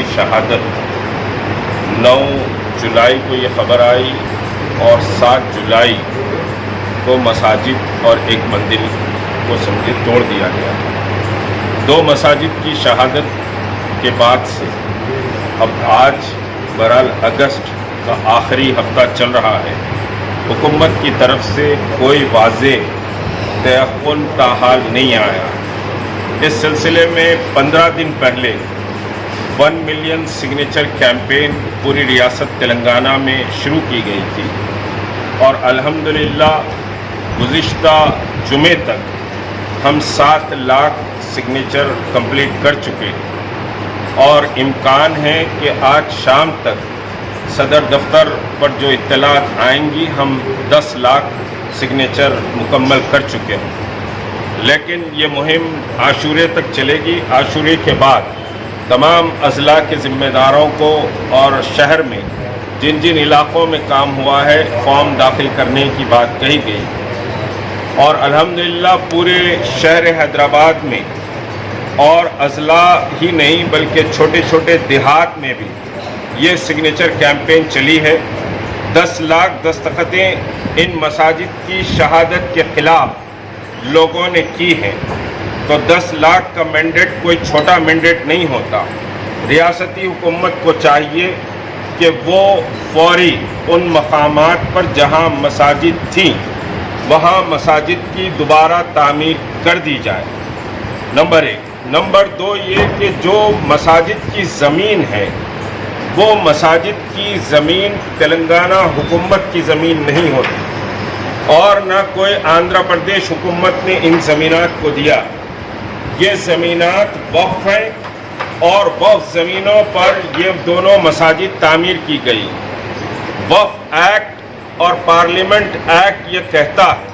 की शहादत 9 जुलाई को ये ख़बर आई और 7 जुलाई को मसाजिद और एक मंदिर को समझे तोड़ दिया गया। 2 मसाजिद की शहादत के बाद से अब आज बहरहाल अगस्त का आखिरी हफ्ता चल रहा है, हुकूमत की तरफ से कोई वाज़ेह तयक़ुन ताहाल नहीं आया। इस सिलसिले में 15 दिन पहले 1 मिलियन सिग्नेचर कैंपेन पूरी रियासत तेलंगाना में शुरू की गई थी और अल्हम्दुलिल्लाह गुज़िश्ता जुमे तक हम 7 लाख सिग्नेचर कंप्लीट कर चुके हैं और इम्कान है कि आज शाम तक सदर दफ्तर पर जो इत्तलात आएंगी हम 10 लाख सिग्नेचर मुकम्मल कर चुके हैं। लेकिन ये मुहिम आशूरे तक चलेगी। आशूरे के बाद तमाम अज़ला के ज़िम्मेदारों को और शहर में जिन जिन इलाक़ों में काम हुआ है फॉर्म दाखिल करने की बात कही गई और अल्हम्दुलिल्लाह पूरे शहर हैदराबाद में और अज़ला ही नहीं बल्कि छोटे छोटे देहात में भी ये सिग्नेचर कैंपेन चली है। 10 लाख दस्तखतें इन मसाजिद की शहादत के ख़िलाफ़ लोगों ने की हैं, तो 10 लाख का मैंडेट कोई छोटा मैंडेट नहीं होता। रियासती हुकूमत को चाहिए कि वो फौरी उन मकामात पर जहाँ मसाजिद थीं वहाँ मसाजिद की दोबारा तामीर कर दी जाए, नंबर 1। नंबर 2 ये कि जो मसाजिद की ज़मीन है वो मसाजिद की ज़मीन तेलंगाना हुकूमत की ज़मीन नहीं होती और न कोई आंध्र प्रदेश हुकूमत ने इन ज़मीनात को दिया। ये ज़मीनात वक्फ़ हैं और वक्फ़ ज़मीनों पर ये दोनों मसाजिद तामीर की गई। वक्फ़ एक्ट और पार्लियामेंट एक्ट ये कहता है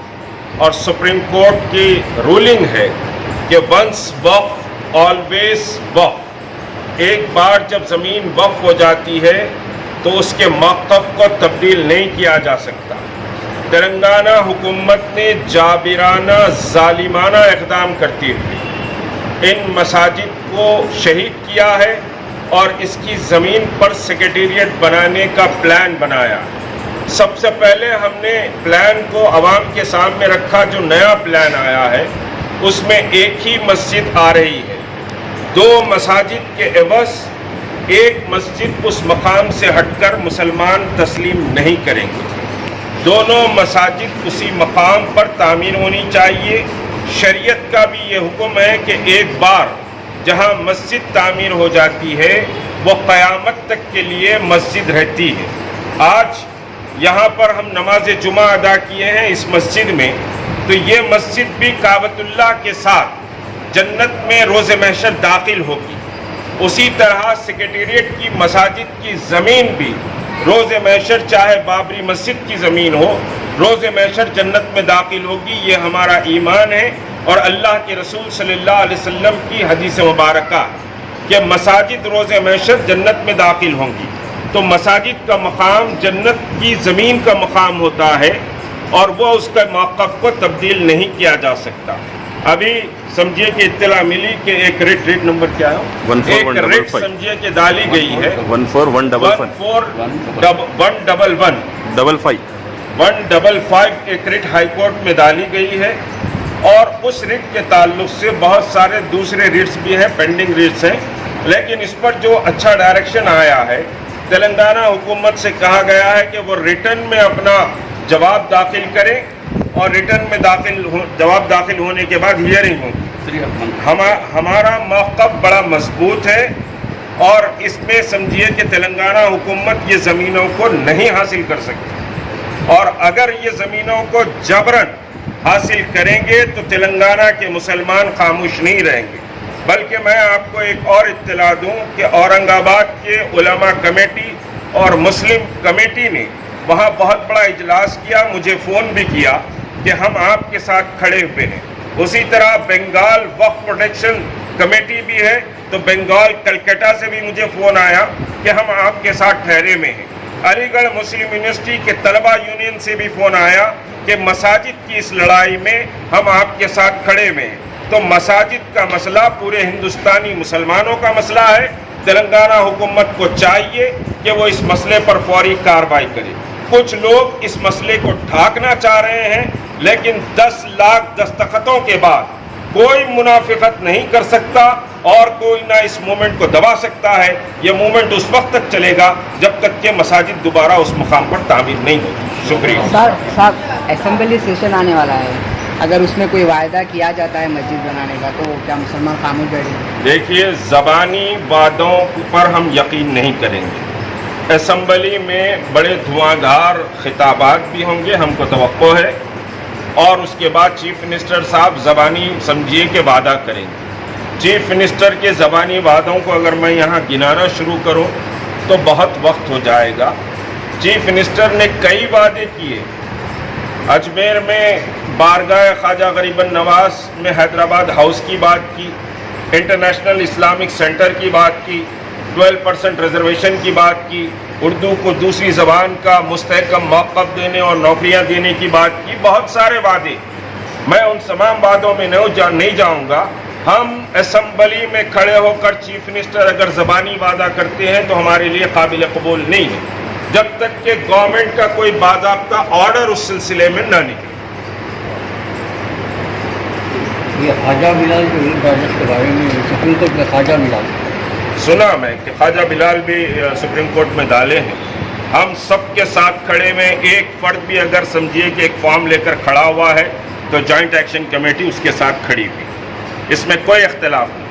और सुप्रीम कोर्ट की रूलिंग है कि वंस वक्फ़ ऑलवेज वक्फ़। एक बार जब ज़मीन वक्फ़ हो जाती है तो उसके मौक़िफ़ को तब्दील नहीं किया जा सकता। तेलंगाना हुकूमत ने जाबिराना ज़ालिमाना इक़दाम करती हुई इन मसाजिद को शहीद किया है और इसकी ज़मीन पर सेक्रेटेरिएट बनाने का प्लान बनाया। सबसे पहले हमने प्लान को आवाम के सामने रखा। जो नया प्लान आया है उसमें एक ही मस्जिद आ रही है। 2 मसाजिद के एवज़ एक मस्जिद उस मकाम से हटकर मुसलमान तस्लीम नहीं करेंगे। दोनों मसाजिद उसी मकाम पर तामीर होनी चाहिए। शरीयत का भी ये हुक्म है कि एक बार जहाँ मस्जिद तामीर हो जाती है वो क़यामत तक के लिए मस्जिद रहती है। आज यहाँ पर हम नमाज जुमा अदा किए हैं इस मस्जिद में, तो ये मस्जिद भी काबतुल्लाह के साथ जन्नत में रोज़े महशर दाखिल होगी। उसी तरह सेक्रेटेरिएट की मसाजिद की ज़मीन भी रोज़े महशर चाहे बाबरी मस्जिद की ज़मीन हो रोज़े महशर जन्नत में दाखिल होगी। ये हमारा ईमान है और अल्लाह के रसूल सल्लल्लाहु अलैहि वसल्लम की हदीस मुबारका कि मसाजिद रोज़े महशर जन्नत में दाखिल होंगी। तो मसाजिद का मकाम जन्नत की ज़मीन का मकाम होता है और वो उसका मौक़िफ़ को तब्दील नहीं किया जा सकता। अभी समझिए कि इत्तला मिली कि एक रेट नंबर क्या है, एक रेट समझिए कि डाली गई है 155 एक रिट हाई कोर्ट में डाली गई है और उस रिट के ताल्लुक से बहुत सारे दूसरे रिट्स भी हैं, पेंडिंग रिट्स हैं। लेकिन इस पर जो अच्छा डायरेक्शन आया है, तेलंगाना हुकूमत से कहा गया है कि वो रिटर्न में अपना जवाब दाखिल करें और रिटर्न में जवाब दाखिल होने के बाद हियरिंग होगी। हमारा मौक़िफ़ बड़ा मजबूत है और इसमें समझिए कि तेलंगाना हुकूमत ये ज़मीनों को नहीं हासिल कर सकती और अगर ये ज़मीनों को जबरन हासिल करेंगे तो तेलंगाना के मुसलमान खामोश नहीं रहेंगे। बल्कि मैं आपको एक और इत्तला दूं कि औरंगाबाद के उलमा कमेटी और मुस्लिम कमेटी ने वहाँ बहुत बड़ा इजलास किया, मुझे फ़ोन भी किया कि हम आपके साथ खड़े हुए हैं। उसी तरह बंगाल वक्फ प्रोटेक्शन कमेटी भी है, तो बंगाल कलकत्ता से भी मुझे फ़ोन आया कि हम आपके साथ ठहरे में हैं। अलीगढ़ मुस्लिम यूनिवर्सिटी के तलबा यूनियन से भी फ़ोन आया कि मसाजिद की इस लड़ाई में हम आपके साथ खड़े में हैं। तो मसाजिद का मसला पूरे हिंदुस्तानी मुसलमानों का मसला है, تلنگانہ حکومت کو چاہیے کہ وہ اس مسئلے پر فوری کارروائی کرے. کچھ لوگ اس مسئلے کو ڈھانکنا چاہ رہے ہیں، لیکن 10 لاکھ دستخطوں کے بعد کوئی منافقت نہیں کر سکتا اور کوئی نہ اس موومنٹ کو دبا سکتا ہے. یہ موومنٹ اس وقت تک چلے گا جب تک کہ مساجد دوبارہ اس مقام پر تعمیر نہیں ہوتی. شکریہ. صاحب اسمبلی سیشن آنے والا ہے، اگر اس میں کوئی وعدہ کیا جاتا ہے مسجد بنانے کا تو کیا مسلمان خاموش بیٹھیں گے؟ دیکھیے، زبانی وعدوں پر ہم یقین نہیں کریں گے. اسمبلی میں بڑے دھواں دھار خطابات بھی ہوں گے، ہم کو توقع ہے، اور اس کے بعد چیف منسٹر صاحب زبانی سمجھیے کہ وعدہ کریں گے. چیف منسٹر کے زبانی وعدوں کو اگر میں یہاں گنانا شروع کروں تو بہت وقت ہو جائے گا. چیف منسٹر نے کئی وعدے کیے. اجمیر میں بارگاہ خواجہ غریب النواز میں حیدرآباد ہاؤس کی بات کی، انٹرنیشنل اسلامک سینٹر کی بات کی، 12% ریزرویشن کی بات کی، اردو کو دوسری زبان کا مستحکم موقف دینے اور نوکریاں دینے کی بات کی. بہت سارے وعدے، میں ان تمام وعدوں میں نہیں جاؤں گا. ہم اسمبلی میں کھڑے ہو کر چیف منسٹر اگر زبانی وعدہ کرتے ہیں تو ہمارے لیے قابل قبول نہیں ہے جب تک کہ گورنمنٹ کا کوئی باضابطہ آرڈر اس سلسلے میں نہ نکلے. یہ خواجہ بلال کے بارے میں سپریم کورٹ میں خواجہ بلال سنا میں کہ خواجہ بلال بھی سپریم کورٹ میں ڈالے ہیں. ہم سب کے ساتھ کھڑے میں ایک فرد بھی اگر سمجھیے کہ ایک فارم لے کر کھڑا ہوا ہے تو جوائنٹ ایکشن کمیٹی اس کے ساتھ کھڑی ہوئی. اس میں کوئی اختلاف نہیں.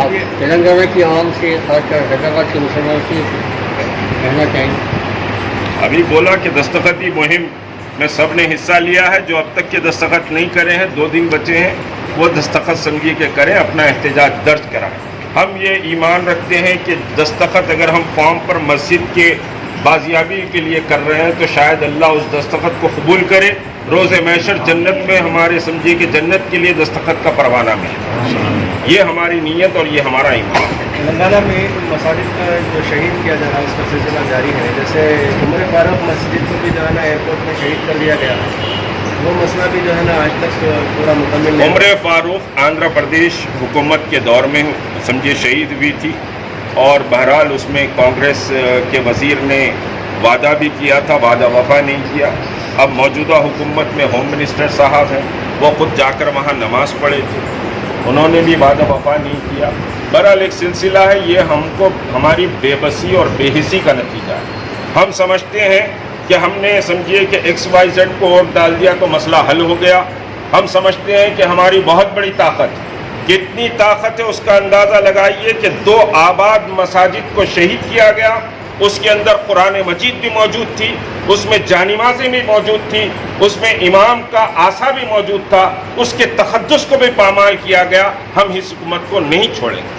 آپ تلنگانہ کی عوام سے خاص کر حیدرآباد کے مسلمانوں سے کہنا چاہیں؟ ابھی بولا کہ دستخطی مہم میں سب نے حصہ لیا ہے. جو اب تک کے دستخط نہیں کرے ہیں، 2 دن بچے ہیں، وہ دستخط سمجھیے کہ کریں، اپنا احتجاج درج کرائیں. ہم یہ ایمان رکھتے ہیں کہ دستخط اگر ہم فارم پر مسجد کے بازیابی کے لیے کر رہے ہیں تو شاید اللہ اس دستخط کو قبول کرے. روز محشر جنت میں ہمارے سمجھیے کہ جنت کے لیے دستخط کا پروانہ ملے. یہ ہماری نیت اور یہ ہمارا ایمان. تلنگانہ میں مساجد کا جو شہید کیا جا رہا ہے اس کا سلسلہ جاری ہے. جیسے عمر فاروق مسجد کو بھی جو ہے نا ایئرپورٹ میں شہید کر دیا گیا، وہ مسئلہ بھی جو ہے نا آج تک پورا مکمل نہیں. عمر فاروق آندھرا پردیش حکومت کے دور میں سمجھیے شہید ہوئی تھی، اور بہرحال اس میں کانگریس کے وزیر نے وعدہ بھی کیا تھا، وعدہ وفا نہیں کیا. اب موجودہ حکومت میں ہوم منسٹر صاحب ہیں، وہ خود جا کر وہاں نماز پڑھے تھے، انہوں نے بھی وعدہ وفا نہیں کیا. بہرحال ایک سلسلہ ہے، یہ ہم کو ہماری بے بسی اور بے حسی کا نتیجہ ہے. ہم سمجھتے ہیں کہ ہم نے سمجھیے کہ XYZ کو ووٹ ڈال دیا تو مسئلہ حل ہو گیا. ہم سمجھتے ہیں کہ ہماری بہت بڑی طاقت، کتنی طاقت ہے اس کا اندازہ لگائیے کہ 2 آباد مساجد کو شہید کیا گیا. اس کے اندر قرآن مجید بھی موجود تھی، اس میں جانمازیں بھی موجود تھی، اس میں امام کا عصا بھی موجود تھا، اس کے تقدس کو بھی پامال کیا گیا. ہم اس حکومت کو نہیں چھوڑیں گے.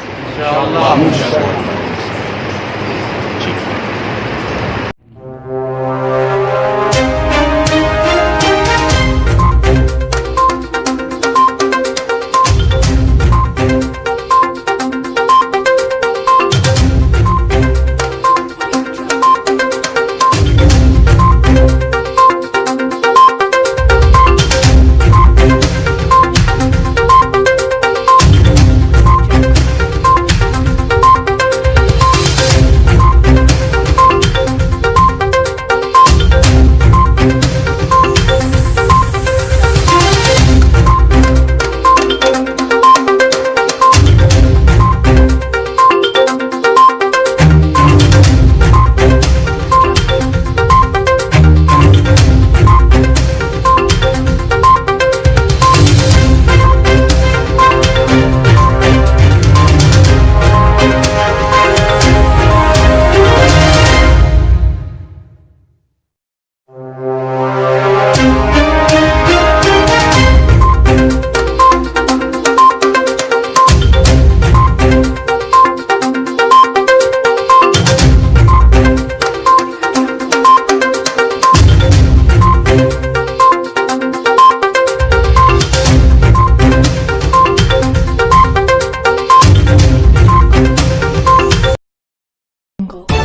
Jungle.